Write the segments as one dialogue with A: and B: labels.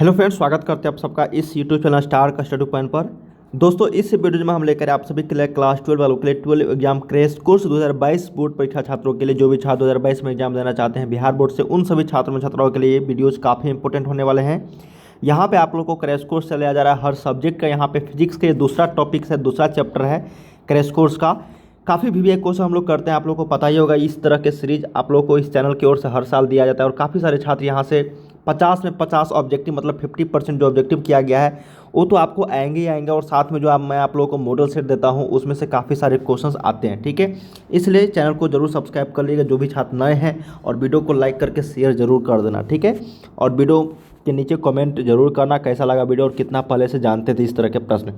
A: Hello friends, स्वागत करते हैं आप सबका इस यूट्यूब चैनल स्टार का स्टडी पॉइंट पर। दोस्तों, इस वीडियो में हम लेकर आप सभी के लिए क्लास 12 वालों के लिए 12 एग्जाम क्रैश कोर्स 2022 बोर्ड परीक्षा छात्रों के लिए, जो भी छात्र 2022 में एग्जाम देना चाहते हैं बिहार बोर्ड से, उन सभी छात्रों छात्राओं के लिए ये वीडियोस काफ़ी इंपॉर्टेंट होने वाले हैं। यहाँ पे आप लोगों को क्रैश कोर्स चलाया जा रहा है हर सब्जेक्ट का। यहाँ पे फिजिक्स के दूसरा टॉपिक है, दूसरा चैप्टर है क्रैश कोर्स का। काफ़ी वीवीआई कोर्स हम लोग करते हैं, आप लोगों को पता ही होगा। इस तरह के सीरीज आप लोगों को इस चैनल की ओर से हर साल दिया जाता है और काफ़ी सारे छात्र यहाँ से 50 में 50 ऑब्जेक्टिव, मतलब 50% जो ऑब्जेक्टिव किया गया है वो तो आपको आएंगे ही आएंगे। और साथ में जो मैं आप लोगों को मॉडल सेट देता हूँ उसमें से काफ़ी सारे क्वेश्चंस आते हैं, ठीक है। इसलिए चैनल को जरूर सब्सक्राइब कर लीजिएगा जो भी छात्र नए हैं, और वीडियो को लाइक करके शेयर जरूर कर देना, ठीक है। और वीडियो के नीचे कमेंट जरूर करना कैसा लगा वीडियो और कितना पहले से जानते थे इस तरह के प्रश्न,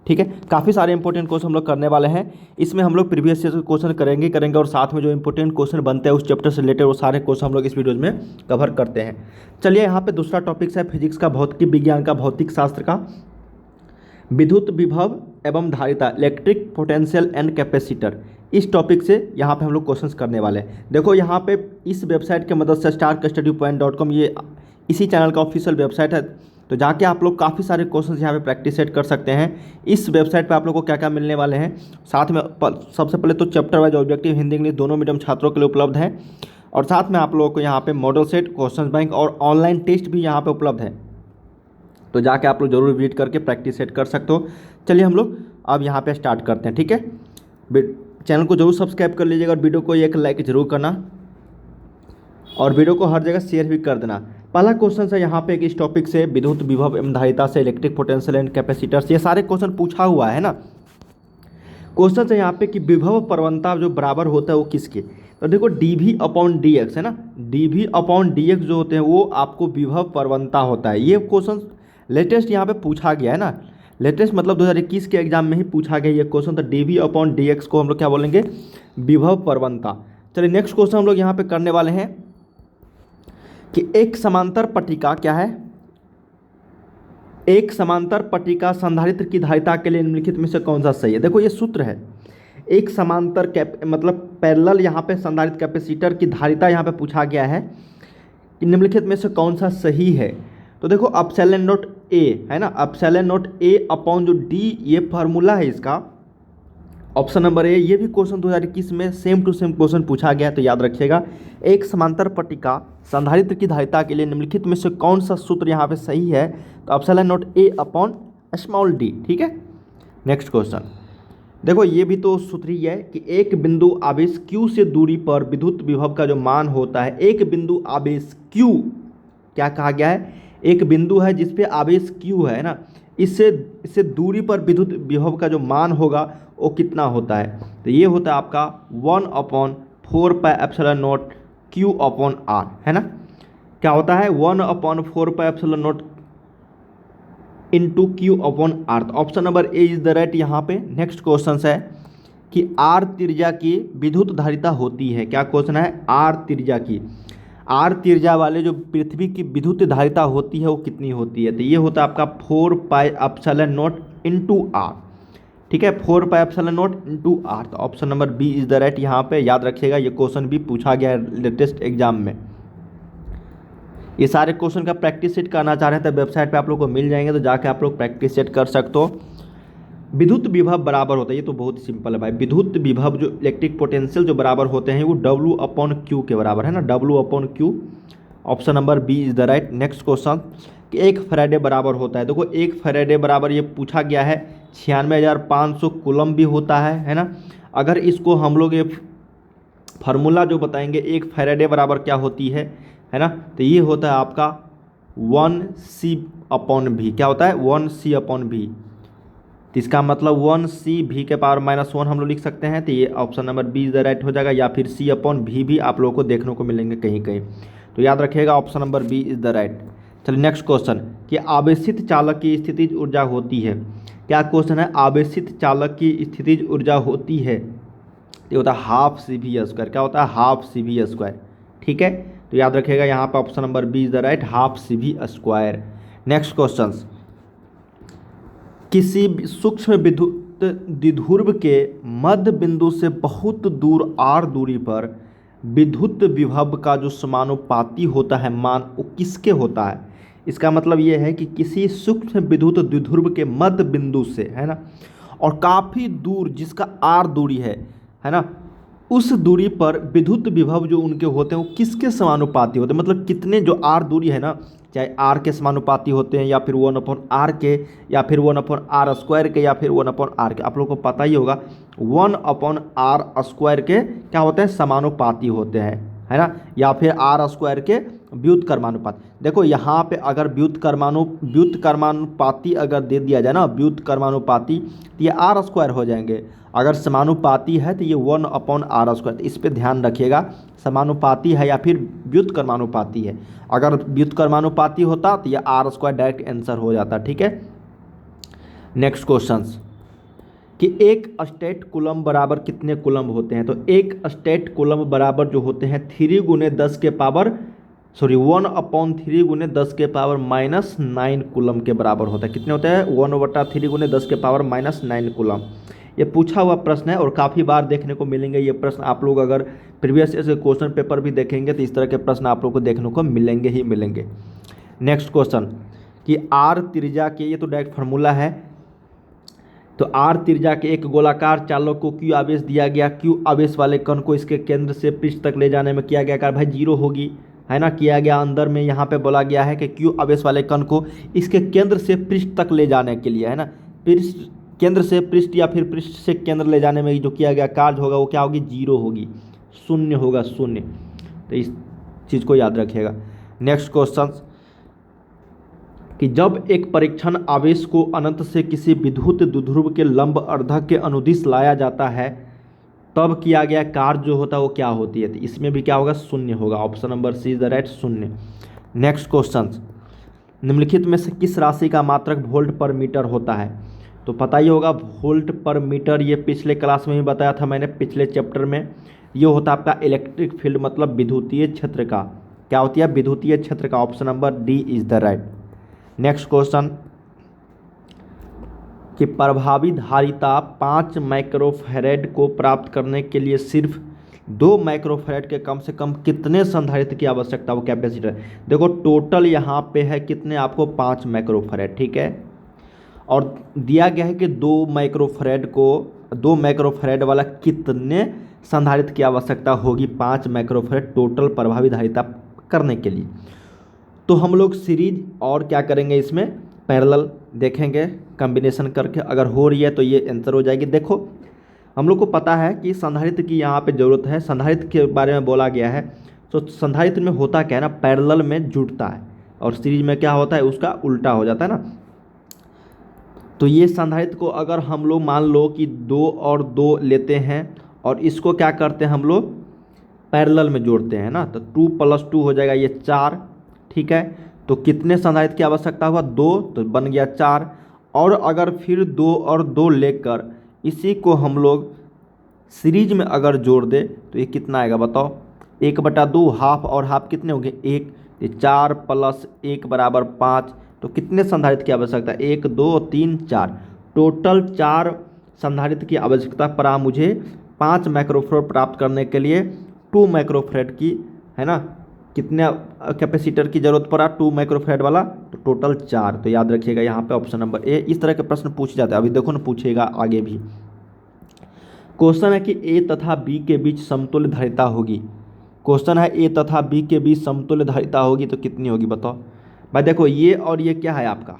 A: ठीक है। काफ़ी सारे इंपॉर्टेंट क्वेश्चन हम लोग करने वाले हैं। इसमें हम लोग प्रीवियस ईयर के क्वेश्चन करेंगे और साथ में जो इंपॉर्टेंट क्वेश्चन बनते हैं उस चैप्टर से रिलेटेड वो सारे क्वेश्चन हम लोग इस वीडियो में कवर करते हैं। चलिए, यहाँ पे दूसरा टॉपिक है फिजिक्स का, भौतिक विज्ञान का, भौतिक शास्त्र का, विद्युत विभव एवं धारिता, इलेक्ट्रिक पोटेंशियल एंड कैपेसिटर। इस टॉपिक से यहाँ पे हम लोग क्वेश्चंस करने वाले हैं। देखो, यहाँ पे इस वेबसाइट की मदद से starkstudypoint.com, ये इसी चैनल का ऑफिशियल वेबसाइट है, तो जाके आप लोग काफ़ी सारे क्वेश्चंस यहाँ पे प्रैक्टिस सेट कर सकते हैं। इस वेबसाइट पे आप लोग को क्या क्या मिलने वाले हैं, साथ में सबसे पहले तो chapter wise objective Hindi English दोनों मीडियम छात्रों के लिए उपलब्ध है, और साथ में आप लोगों को यहाँ पे मॉडल सेट, क्वेश्चन बैंक और ऑनलाइन टेस्ट भी यहाँ पे उपलब्ध है। तो जाके आप लोग जरूर विजिट करके प्रैक्टिस सेट कर सकते हो। चलिए हम लोग अब यहाँ पे स्टार्ट करते हैं, ठीक है। चैनल को जरूर सब्सक्राइब कर लीजिएगा और वीडियो को एक लाइक जरूर करना, और वीडियो को हर जगह शेयर भी कर देना। पहला क्वेश्चन है यहाँ पे इस टॉपिक से, विद्युत विभव एवं धारिता से इलेक्ट्रिक पोटेंशियल एंड कैपेसिटर्स। ये सारे क्वेश्चन पूछा हुआ है ना। क्वेश्चन है यहाँ पे कि विभव प्रवणता जो बराबर होता है वो किसके, तो देखो dV/dx है ना। dV/dx जो होते हैं वो आपको विभव प्रवणता होता है। ये क्वेश्चन लेटेस्ट यहाँ पे पूछा गया है ना, लेटेस्ट मतलब 2021 के एग्जाम में ही पूछा गया ये क्वेश्चन। तो dV/dx को हम लोग क्या बोलेंगे, विभव प्रवणता। चलिए नेक्स्ट क्वेश्चन हम लोग यहाँ पे करने वाले हैं कि एक समांतर पट्टिका क्या है, एक समांतर पट्टिका संधारित्र की धारिता के लिए निम्नलिखित में से कौन सा सही है। देखो, ये सूत्र है, एक समांतर मतलब पैरेलल यहाँ पे संधारित्र कैपेसिटर की धारिता यहाँ पे पूछा गया है कि निम्नलिखित में से कौन सा सही है। तो देखो, एप्सिलॉन नॉट ए है ना, एप्सिलॉन नॉट ए अपॉन जो डी, ये फार्मूला है इसका, ऑप्शन नंबर ए। ये भी क्वेश्चन 2021 में सेम टू सेम क्वेश्चन पूछा गया है, तो याद रखिएगा। एक समांतर पट्टिका संधारित्र की धारिता के लिए निम्नलिखित में से कौन सा सूत्र यहाँ पे सही है, तो epsilon not a upon small D, ठीक है। नेक्स्ट क्वेश्चन देखो, ये भी तो सूत्र ही है कि एक बिंदु आवेश Q से दूरी पर विद्युत विभव का जो मान होता है, एक बिंदु आवेश Q, क्या कहा गया है, एक बिंदु है जिसपे आवेश Q है ना, इससे दूरी पर विद्युत विभव का जो मान होगा वो कितना होता है, तो ये होता है आपका 1/4πε0 Q/R, है ना। क्या होता है, 1/4πε0 इंटू Q/R। तो option number A is the right यहाँ पे। नेक्स्ट क्वेश्चन है कि R त्रिज्या की विद्युत धारिता होती है, क्या क्वेश्चन है, R त्रिज्या की, R त्रिज्या वाले जो पृथ्वी की विद्युत धारिता होती है वो कितनी होती है, तो ये होता है आपका 4πε0 इंटू R, ठीक है, 4πε0 इंटू R। तो option number B is the right यहाँ पे। याद रखिएगा, ये क्वेश्चन भी पूछा गया है लेटेस्ट एग्जाम में। ये सारे क्वेश्चन का प्रैक्टिस सेट करना चाह रहे हैं तो वेबसाइट पे आप लोग को मिल जाएंगे, तो जाके आप लोग प्रैक्टिस सेट कर सकते हो। विद्युत विभव बराबर होता है, ये तो बहुत ही सिंपल है भाई। विद्युत विभव जो इलेक्ट्रिक पोटेंशियल जो बराबर होते हैं वो W/Q के बराबर है ना, W/Q। Option number B is the right. Next question कि एक फैराडे बराबर होता है। देखो, एक फैराडे बराबर ये पूछा गया है 96,500 कूलम भी होता है ना। अगर इसको हम लोग ये फार्मूला जो बताएंगे, एक फैराडे बराबर क्या होती है ना, तो ये होता है आपका 1C/V। क्या होता है, 1C/V। तो इसका मतलब 1C V के पावर -1 हम लोग लिख सकते हैं, तो ये option number B is the right हो जाएगा, या फिर C/V भी आप लोगों को देखने को मिलेंगे कहीं कहीं, तो याद रखिएगा option number B is the right. चलिए नेक्स्ट क्वेश्चन कि आवेशित चालक की स्थितिज ऊर्जा होती है, क्या क्वेश्चन है, आवेशित चालक की स्थितिज ऊर्जा होती है, ये होता है 12CV²। क्या होता है, 12CV², ठीक है। तो याद रखिएगा यहाँ पर option number B is the right, 12CV²। Next question, किसी सूक्ष्म विद्युत द्विध्रुव के मध्य बिंदु से बहुत दूर R दूरी पर विद्युत विभव का जो समानुपाती होता है मान, वो किसके होता है। इसका मतलब ये है कि किसी सूक्ष्म विद्युत द्विध्रुव के मध्य बिंदु से, है ना, और काफ़ी दूर जिसका आर दूरी है ना, उस दूरी पर विद्युत विभव जो उनके होते हैं वो किसके समानुपाती होते हैं, मतलब कितने जो आर दूरी है ना, चाहे आर के समानुपाती होते हैं या फिर 1/r के, या फिर 1/r² के, या फिर 1/r के। आप लोगों को पता ही होगा 1/r² के क्या होते हैं, समानुपाती होते हैं, है ना, या फिर r² के व्युत्क्रमानुपाती। देखो यहाँ पे अगर व्युत्क्रमानुपाती अगर दे दिया जाए ना, व्युत्क्रमानुपाती, तो ये r² हो जाएंगे। अगर समानुपाती है तो ये 1/r²। तो इस पे ध्यान रखिएगा, समानुपाती है या फिर व्युत्क्रमानुपाती है। अगर व्युत्क्रमानुपाती होता तो ये r² डायरेक्ट आंसर हो जाता। ठीक है, नेक्स्ट क्वेश्चन कि एक स्टेट कूलम्ब बराबर कितने कूलम्ब होते हैं। तो एक स्टेट कूलम्ब बराबर जो होते हैं 3 × 10 के पावर 1/3 × 10 के पावर -9 कूलम्ब के बराबर होता है। कितने होते हैं, 1/3 × 10 के पावर -9 कूलम्ब। ये पूछा हुआ प्रश्न है और काफ़ी बार देखने को मिलेंगे ये प्रश्न। आप लोग अगर प्रीवियस ईयर क्वेश्चन पेपर भी देखेंगे तो इस तरह के प्रश्न आप लोग को देखने को मिलेंगे ही मिलेंगे। नेक्स्ट क्वेश्चन कि आर त्रिज्या के, ये तो डायरेक्ट फार्मूला है, तो आर त्रिज्या के एक गोलाकार चालक को क्यू आवेश दिया गया। क्यू आवेश वाले कण को इसके केंद्र से पृष्ठ तक ले जाने में किया गया कार्य भाई 0 होगी, है ना, किया गया अंदर में। यहाँ पे बोला गया है कि क्यू आवेश वाले कण को इसके केंद्र से पृष्ठ तक ले जाने के लिए, है ना, पृष्ठ केंद्र से पृष्ठ या फिर पृष्ठ से केंद्र ले जाने में जो किया गया कार्य होगा वो क्या होगी, 0 होगी, 0 होगा, 0। तो इस चीज़ को याद रखिएगा। नेक्स्ट क्वेश्चन कि जब एक परीक्षण आवेश को अनंत से किसी विद्युत द्विध्रुव के लंब अर्धक के अनुदिश लाया जाता है तब किया गया कार्य जो होता है वो क्या होती है। तो इसमें भी क्या होगा, 0 होगा। Option number C is the right, 0। Next question निम्नलिखित में से किस राशि का मात्रक वोल्ट पर मीटर होता है। तो पता ही होगा वोल्ट पर मीटर, ये पिछले क्लास में भी बताया था मैंने, पिछले चैप्टर में। ये होता है आपका इलेक्ट्रिक फील्ड, मतलब विद्युतीय क्षेत्र का, क्या होती है, विद्युतीय क्षेत्र का। Option number D is the right. Next question कि प्रभावी धारिता 5 माइक्रोफैरेड को प्राप्त करने के लिए सिर्फ 2 माइक्रोफैरेड के कम से कम कितने संधारित्र की आवश्यकता, वो कैपेसिटर। देखो टोटल यहाँ पे है कितने, आपको 5 माइक्रोफैरेड, ठीक है, और दिया गया है कि 2 माइक्रोफैरेड वाला कितने संधारित्र की आवश्यकता होगी, 5 माइक्रोफैरेड टोटल प्रभावी धारिता करने के लिए। तो हम लोग सीरीज और क्या करेंगे, इसमें पैरेलल देखेंगे कॉम्बिनेशन करके, अगर हो रही है तो ये आंसर हो जाएगी। देखो हम लोग को पता है कि संधारित्र की यहाँ पे ज़रूरत है, संधारित्र के बारे में बोला गया है। तो संधारित्र में होता क्या है ना, पैरेलल में जुड़ता है और सीरीज में क्या होता है, उसका उल्टा हो जाता है ना। तो ये संधारित्र को अगर हम लोग मान लो कि 2 और 2 लेते हैं और इसको क्या करते हैं हम लोग पैरेलल में जोड़ते हैं ना, तो 2 + 2 हो जाएगा ये 4, ठीक है। तो कितने संधारित्र की आवश्यकता हुआ, 2, तो बन गया 4। और अगर फिर 2 और 2 लेकर इसी को हम लोग सीरीज में अगर जोड़ दे तो ये कितना आएगा बताओ, 1/2, हाफ और हाफ कितने हो गए, 1, तो 4 + 1 = 5। तो कितने संधारित्र की आवश्यकता, 1 2 3 4, टोटल 4 संधारित्र की आवश्यकता पड़ा मुझे 5 माइक्रोफैरेड प्राप्त करने के लिए 2 माइक्रोफैरेड की, है ना, कितने कैपेसिटर की जरूरत पड़ा, 2 माइक्रोफैरेड वाला, तो टोटल 4। तो याद रखिएगा यहाँ पे ऑप्शन नंबर ए। इस तरह के प्रश्न पूछे जाते हैं, अभी देखो ना पूछेगा आगे भी। क्वेश्चन है कि ए तथा बी के बीच समतुल्य धारिता होगी। क्वेश्चन है ए तथा बी के बीच समतुल्य धारिता होगी तो कितनी होगी बताओ। भाई देखो ये और ये क्या है आपका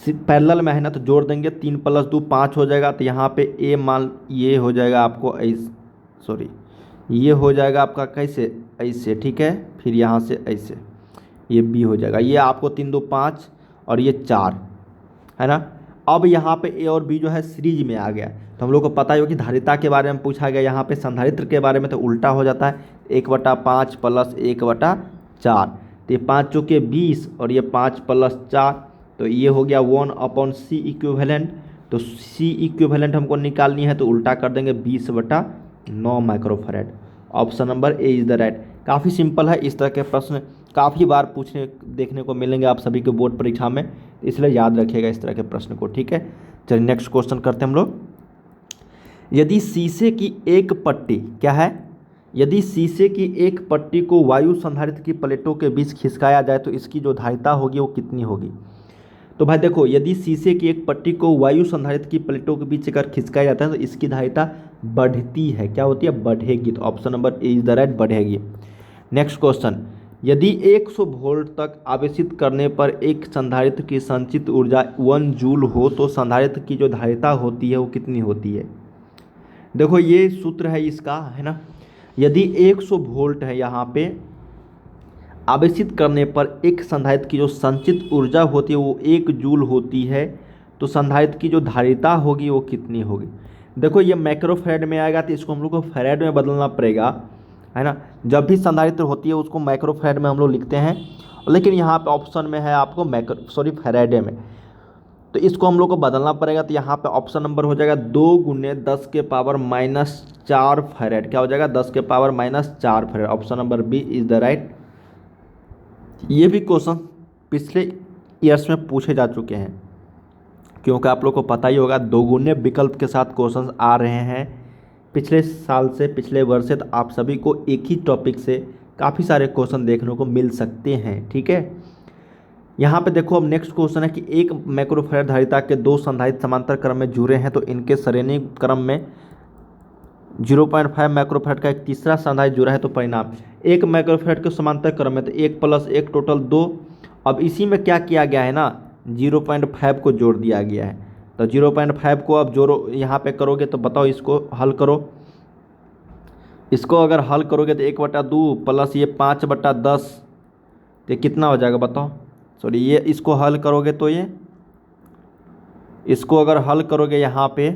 A: पैरेलल में है ना, तो जोड़ देंगे, 3 + 2 5 हो जाएगा। तो यहाँ पे ए मान ये हो जाएगा आपको ये हो जाएगा आपका कैसे, ऐसे, ठीक है, फिर यहाँ से ऐसे ये बी हो जाएगा। ये आपको 3 2 5 और ये 4, है ना। अब यहाँ पे ए और बी जो है सीरीज में आ गया। तो हम लोग को पता है कि धारिता के बारे में पूछा गया, यहाँ पे संधारित्र के बारे में तो उल्टा हो जाता है, 1/5 + 1/4। तो ये 5 चौके 20 और ये 5 + 4, तो ये हो गया 1/C इक्विवेलेंट। तो C इक्विवेलेंट हमको निकालनी है तो उल्टा कर देंगे, 20/9 microfarad. Option number A is the right. काफ़ी सिंपल है, इस तरह के प्रश्न काफ़ी बार पूछने देखने को मिलेंगे आप सभी के बोर्ड परीक्षा में, इसलिए याद रखिएगा इस तरह के प्रश्न को, ठीक है। चलिए नेक्स्ट क्वेश्चन करते हैं हम लोग। यदि शीशे की एक पट्टी क्या है, यदि शीशे की एक पट्टी को वायु संधारित्र की प्लेटों के बीच खिसकाया जाए तो इसकी जो धारिता होगी वो कितनी होगी। तो भाई देखो, यदि शीशे की एक पट्टी को वायु संधारित्र की प्लेटों के बीच अगर खिसकाया जाता है तो इसकी धारिता बढ़ती है। क्या होती है? बढ़ेगी। तो option number A is the right, बढ़ेगी। नेक्स्ट क्वेश्चन, यदि 100 वोल्ट तक आवेशित करने पर एक संधारित्र की संचित ऊर्जा 1 जूल हो तो संधारित्र की जो धारिता होती है वो कितनी होती है। देखो ये सूत्र है इसका, है ना। यदि 100 वोल्ट है यहाँ पे, आवेशित करने पर एक संधारित्र की जो संचित ऊर्जा होती है वो 1 जूल होती है, तो संधारित्र की जो धारिता होगी वो कितनी होगी। देखो ये माइक्रोफैराड में आएगा तो इसको हम लोग को फैराड में बदलना पड़ेगा, है ना। जब भी संधारित्र होती है उसको माइक्रोफैराड में हम लोग लिखते हैं, लेकिन यहाँ पे ऑप्शन में है आपको फैराडे में, तो इसको हम लोग को बदलना पड़ेगा। तो यहाँ पे ऑप्शन नंबर हो जाएगा 2 × 10⁻⁴ फैराड। क्या हो जाएगा? 10⁻⁴ farad. Option number B is the right. ये भी क्वेश्चन पिछले ईयर्स में पूछे जा चुके हैं, क्योंकि आप लोग को पता ही होगा 2 गुने विकल्प के साथ क्वेश्चन आ रहे हैं पिछले साल से, पिछले वर्ष से। तो आप सभी को एक ही टॉपिक से काफ़ी सारे क्वेश्चन देखने को मिल सकते हैं, ठीक है। यहाँ पे देखो अब नेक्स्ट क्वेश्चन है कि एक माइक्रोफैराड धारिता के 2 संधारित्र समांतर क्रम में जुड़े हैं तो इनके श्रेणी क्रम में 0.5 माइक्रोफैराड का एक तीसरा संधारित्र जुड़ा है तो परिणाम। एक माइक्रोफैराड के समांतर क्रम में तो 1 + 1 टोटल 2। अब इसी में क्या किया गया है ना, 0.5 को जोड़ दिया गया है। तो 0.5 को अब जोड़ो, यहाँ पे करोगे तो बताओ, इसको हल करो। इसको अगर हल करोगे तो 1/2 प्लस ये 5/10, तो कितना हो जाएगा बताओ। सॉरी, ये इसको हल करोगे तो ये, इसको अगर हल करोगे यहाँ पे,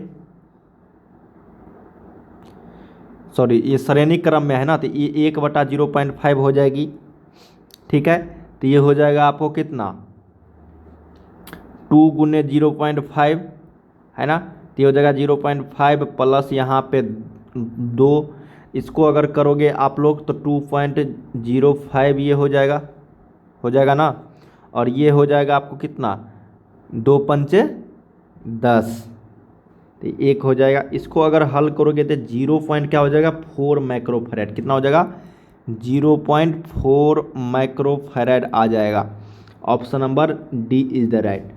A: सॉरी ये श्रेणी क्रम में है ना, तो ये 1/0.5 हो जाएगी, ठीक है। तो ये हो जाएगा आपको कितना, 2 × 0.5, है ना। तो ये हो जाएगा 0.5 प्लस यहाँ पे 2, इसको अगर करोगे आप लोग तो 2.05 ये हो जाएगा ना। और ये हो जाएगा आपको कितना, 2 × 10, तो एक हो जाएगा। इसको अगर हल करोगे तो 0. क्या हो जाएगा, 4 माइक्रोफैराड। कितना हो जाएगा, 0.4 माइक्रोफैराड आ जाएगा। Option number D is the right.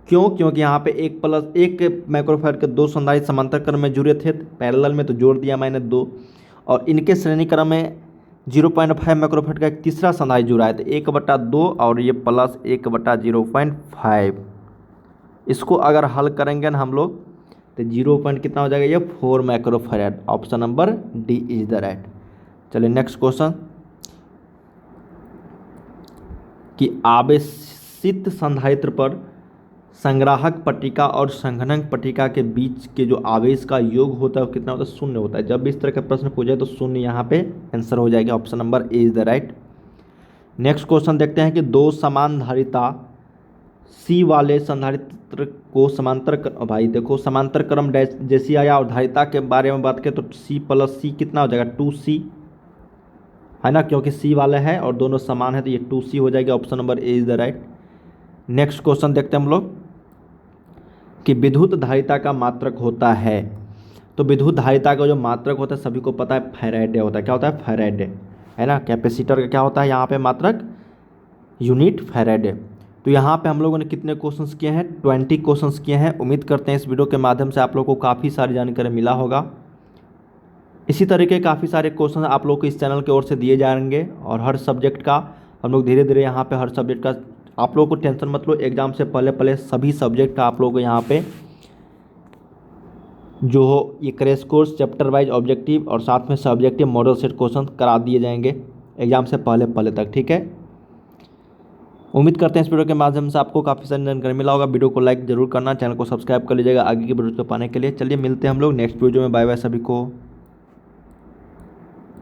A: क्यों? क्योंकि यहाँ पे 1 + 1 माइक्रोफैराड के 2 संधारित्र समांतर क्रम में जुड़े थे, पैरेलल में, तो जोड़ दिया मैंने 2, और इनके श्रेणी क्रम में 0.5 माइक्रोफैराड का एक तीसरा संधारित्र जुड़ा है, तो 1/2 और ये प्लस 1/0.5। इसको अगर हल करेंगे ना हम लोग तो 0. कितना हो जाएगा, ये 4 microfarad. Option number D is the right. चलिए नेक्स्ट क्वेश्चन, कि आवेशित संधारित्र पर संग्राहक पट्टिका और संघनक पट्टिका के बीच के जो आवेश का योग होता है वो कितना होता है, 0 होता है। जब भी इस तरह का प्रश्न पूछे तो 0 यहाँ पे आंसर हो जाएगा। Option number A is the right. Next question देखते हैं कि 2 समान धारिता सी वाले संधारित्र को समांतर, भाई देखो समांतर क्रम जैसी आया, और धारिता के बारे में बात करें तो C + C कितना हो जाएगा, 2C, है ना, क्योंकि C वाला है और दोनों समान है तो ये 2C हो जाएगा। Option number A is the right. Next question देखते हैं हम लोग कि विद्युत धारिता का मात्रक होता है। तो विद्युत धारिता का जो मात्रक होता है सभी को पता है, फैराडे होता है। क्या होता है, फैराडे, है ना। कैपेसिटर का क्या होता है यहाँ पे मात्रक, यूनिट फैराडे। तो यहाँ पे हम लोगों ने कितने क्वेश्चंस किए हैं, 20 क्वेश्चंस किए हैं। उम्मीद करते हैं इस वीडियो के माध्यम से आप लोगों को काफ़ी सारी जानकारी मिला होगा। इसी तरीके काफ़ी सारे क्वेश्चन आप लोग को इस चैनल की ओर से दिए जाएंगे, और हर सब्जेक्ट का हम लोग धीरे धीरे यहाँ पे हर सब्जेक्ट का, आप लोगों को टेंशन मत लो, एग्जाम से पहले सभी सब्जेक्ट का आप लोगों को यहाँ पे जो हो ये crash course chapter wise objective और साथ में सब्जेक्टिव मॉडल सेट क्वेश्चन करा दिए जाएंगे एग्जाम से पहले तक, ठीक है। उम्मीद करते हैं इस वीडियो के माध्यम से आपको काफ़ी सारी जानकारी मिला होगा। वीडियो को लाइक जरूर करना, चैनल को सब्सक्राइब कर लीजिएगा आगे की वीडियो को पाने के लिए। चलिए मिलते हैं हम लोग नेक्स्ट वीडियो में। बाय बाय सभी को।